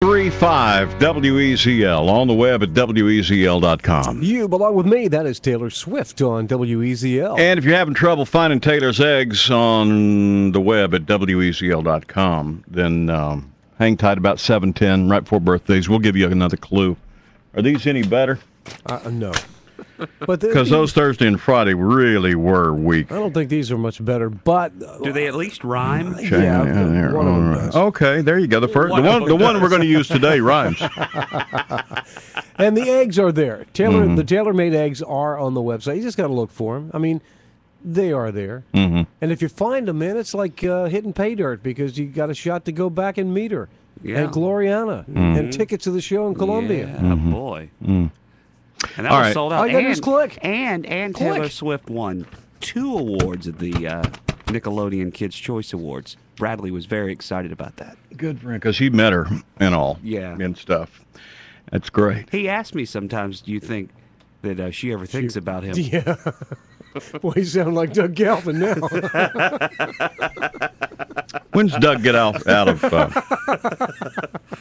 1035 WEZL, on the web at WEZL.com. You belong with me. That is Taylor Swift on WEZL. And if you're having trouble finding Taylor's eggs on the web at WEZL.com, then hang tight about 7:10, right before birthdays. We'll give you another clue. Are these any better? No. But because those Thursday and Friday really were weak. I don't think these are much better, but do they at least rhyme? Yeah, one of them does. Okay, there you go. The one we're going to use today rhymes. And the eggs are there. The tailor-made eggs are on the website. You just got to look for them. I mean, they are there. And if you find them, man, it's like hitting pay dirt because you got a shot to go back and meet her and Gloriana and tickets to the show in Columbia. Yeah, boy. And that was sold out. All you got to do is click. And Taylor Swift won 2 awards at the Nickelodeon Kids' Choice Awards. Bradley was very excited about that. Good for him, because he met her and all. Yeah. And stuff. That's great. He asked me sometimes, do you think that she ever thinks about him? Yeah. Boy, you sound like Doug Galvin now. When's Doug get out of...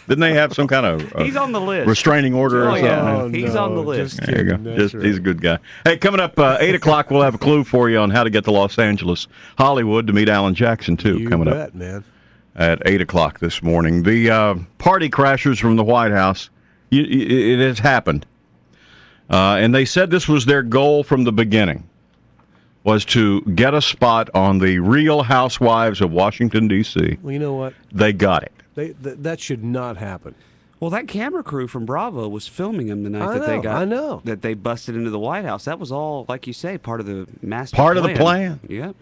didn't they have some kind of he's on the list. Restraining order or something? Yeah. He's on the list. There you go. He's a good guy. Hey, coming up 8 o'clock, we'll have a clue for you on how to get to Los Angeles, Hollywood, to meet Alan Jackson, too, coming up man. At 8 o'clock this morning. The party crashers from the White House, it has happened. And they said this was their goal from the beginning, was to get a spot on the Real Housewives of Washington, D.C. Well, you know what? They got it. That should not happen. Well, that camera crew from Bravo was filming them the night that they busted into the White House. That was all, like you say, part of the master plan. Part of the plan. Yep.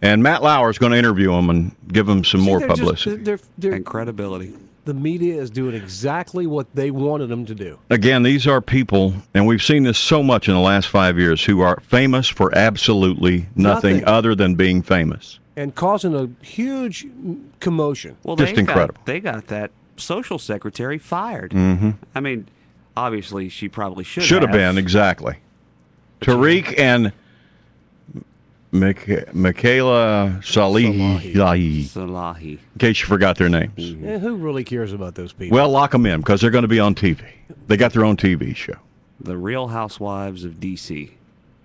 And Matt Lauer is going to interview them and give them some more publicity. And credibility. The media is doing exactly what they wanted them to do. Again, these are people, and we've seen this so much in the last 5 years, who are famous for absolutely nothing other than being famous. And causing a huge commotion. Well, just incredible. They got that social secretary fired. I mean, obviously, she probably should have been, exactly. Tariq and Michaela Salahi. In case you forgot their names. Yeah, who really cares about those people? Well, lock them in, because they're going to be on TV. They got their own TV show. The Real Housewives of D.C.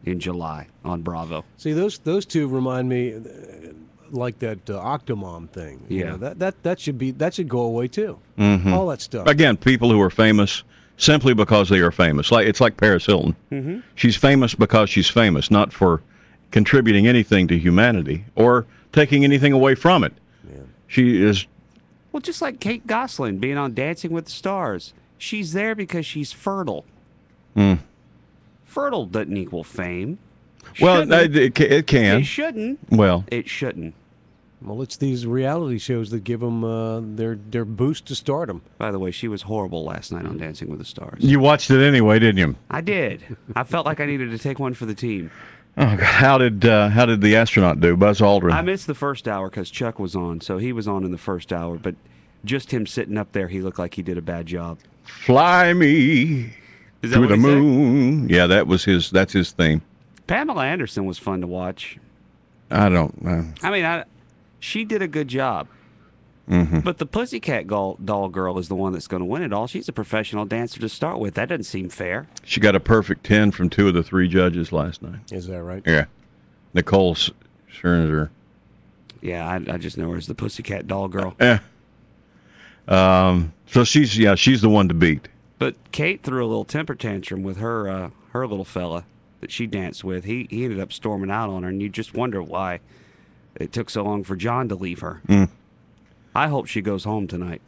in July on Bravo. See, those two remind me like that Octomom thing. Yeah. That should go away too. All that stuff. Again, people who are famous simply because they are famous. It's like Paris Hilton. She's famous because she's famous, not for contributing anything to humanity or taking anything away from it. Man. She is... Well, just like Kate Gosselin being on Dancing with the Stars. She's there because she's fertile. Fertile doesn't equal fame. Well, it can. It shouldn't. Well, it shouldn't. Well, it's these reality shows that give them their boost to stardom. By the way, she was horrible last night on Dancing with the Stars. You watched it anyway, didn't you? I did. I felt like I needed to take one for the team. Oh, God. How did the astronaut do, Buzz Aldrin? I missed the first hour because Chuck was on, so he was on in the first hour. But just him sitting up there, he looked like he did a bad job. Fly me to the moon. Yeah, that's his theme. Pamela Anderson was fun to watch. I don't know. I mean, she did a good job. But the Pussycat Doll girl is the one that's going to win it all. She's a professional dancer to start with. That doesn't seem fair. She got a perfect 10 from 2 of the 3 judges last night. Is that right? Yeah. Nicole Scherzer. Yeah, I just know her as the Pussycat Doll girl. Yeah. So she's the one to beat. But Kate threw a little temper tantrum with her little fella that she danced with. He ended up storming out on her, and you just wonder why it took so long for John to leave her. I hope she goes home tonight.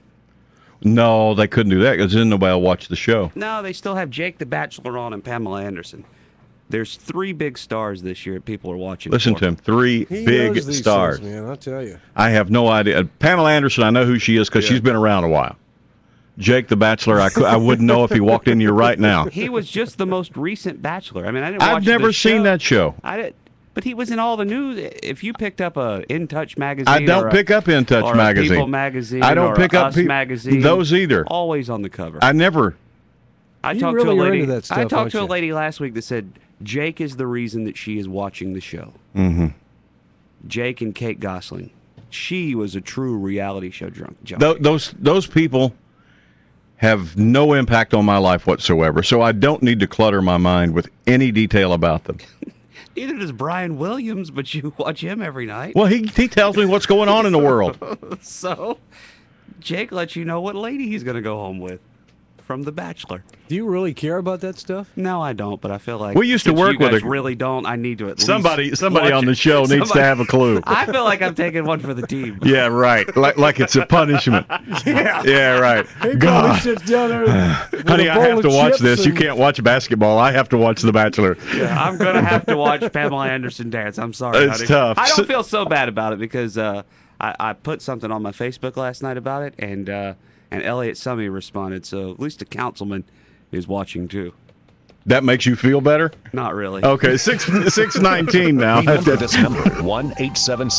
No, they couldn't do that because then nobody will watch the show. No, they still have Jake the Bachelor on and Pamela Anderson. There's 3 big stars this year people are watching. Listen to him. 3 big stars. Things, man, I'll tell you. I have no idea. Pamela Anderson, I know who she is because she's been around a while. Jake the Bachelor, I wouldn't know if he walked in here right now. He was just the most recent Bachelor. I mean, I've never seen that show. I did. But he was in all the news. If you picked up a In Touch magazine, I don't pick up In Touch magazine. People magazine. I don't pick up Us magazine. Those either. Always on the cover. I never. I talked to a lady. I talked to a lady last week that said Jake is the reason that she is watching the show. Jake and Kate Gosselin. She was a true reality show junkie. Those people have no impact on my life whatsoever, so I don't need to clutter my mind with any detail about them. Neither does Brian Williams, but you watch him every night. Well, he tells me what's going on in the world. So, Jake lets you know what lady he's going to go home with from The Bachelor. Do you really care about that stuff? No, I don't, but I feel like we used to work you with guys really don't. I need to at least somebody watch on the it. show needs to have a clue. I feel like I'm taking one for the team. Yeah, right. Like it's a punishment. Yeah, right. He probably God, sits down there with honey, a I bowl have of to watch chips this. You and- can't watch basketball. I have to watch The Bachelor. Yeah, I'm going to have to watch Pamela Anderson dance. I'm sorry, It's honey. tough. I don't feel so bad about it because I put something on my Facebook last night about it, and Elliot Summey responded, so at least a councilman is watching too. That makes you feel better? Not really. Okay, 619 now. Remember this number, 1-877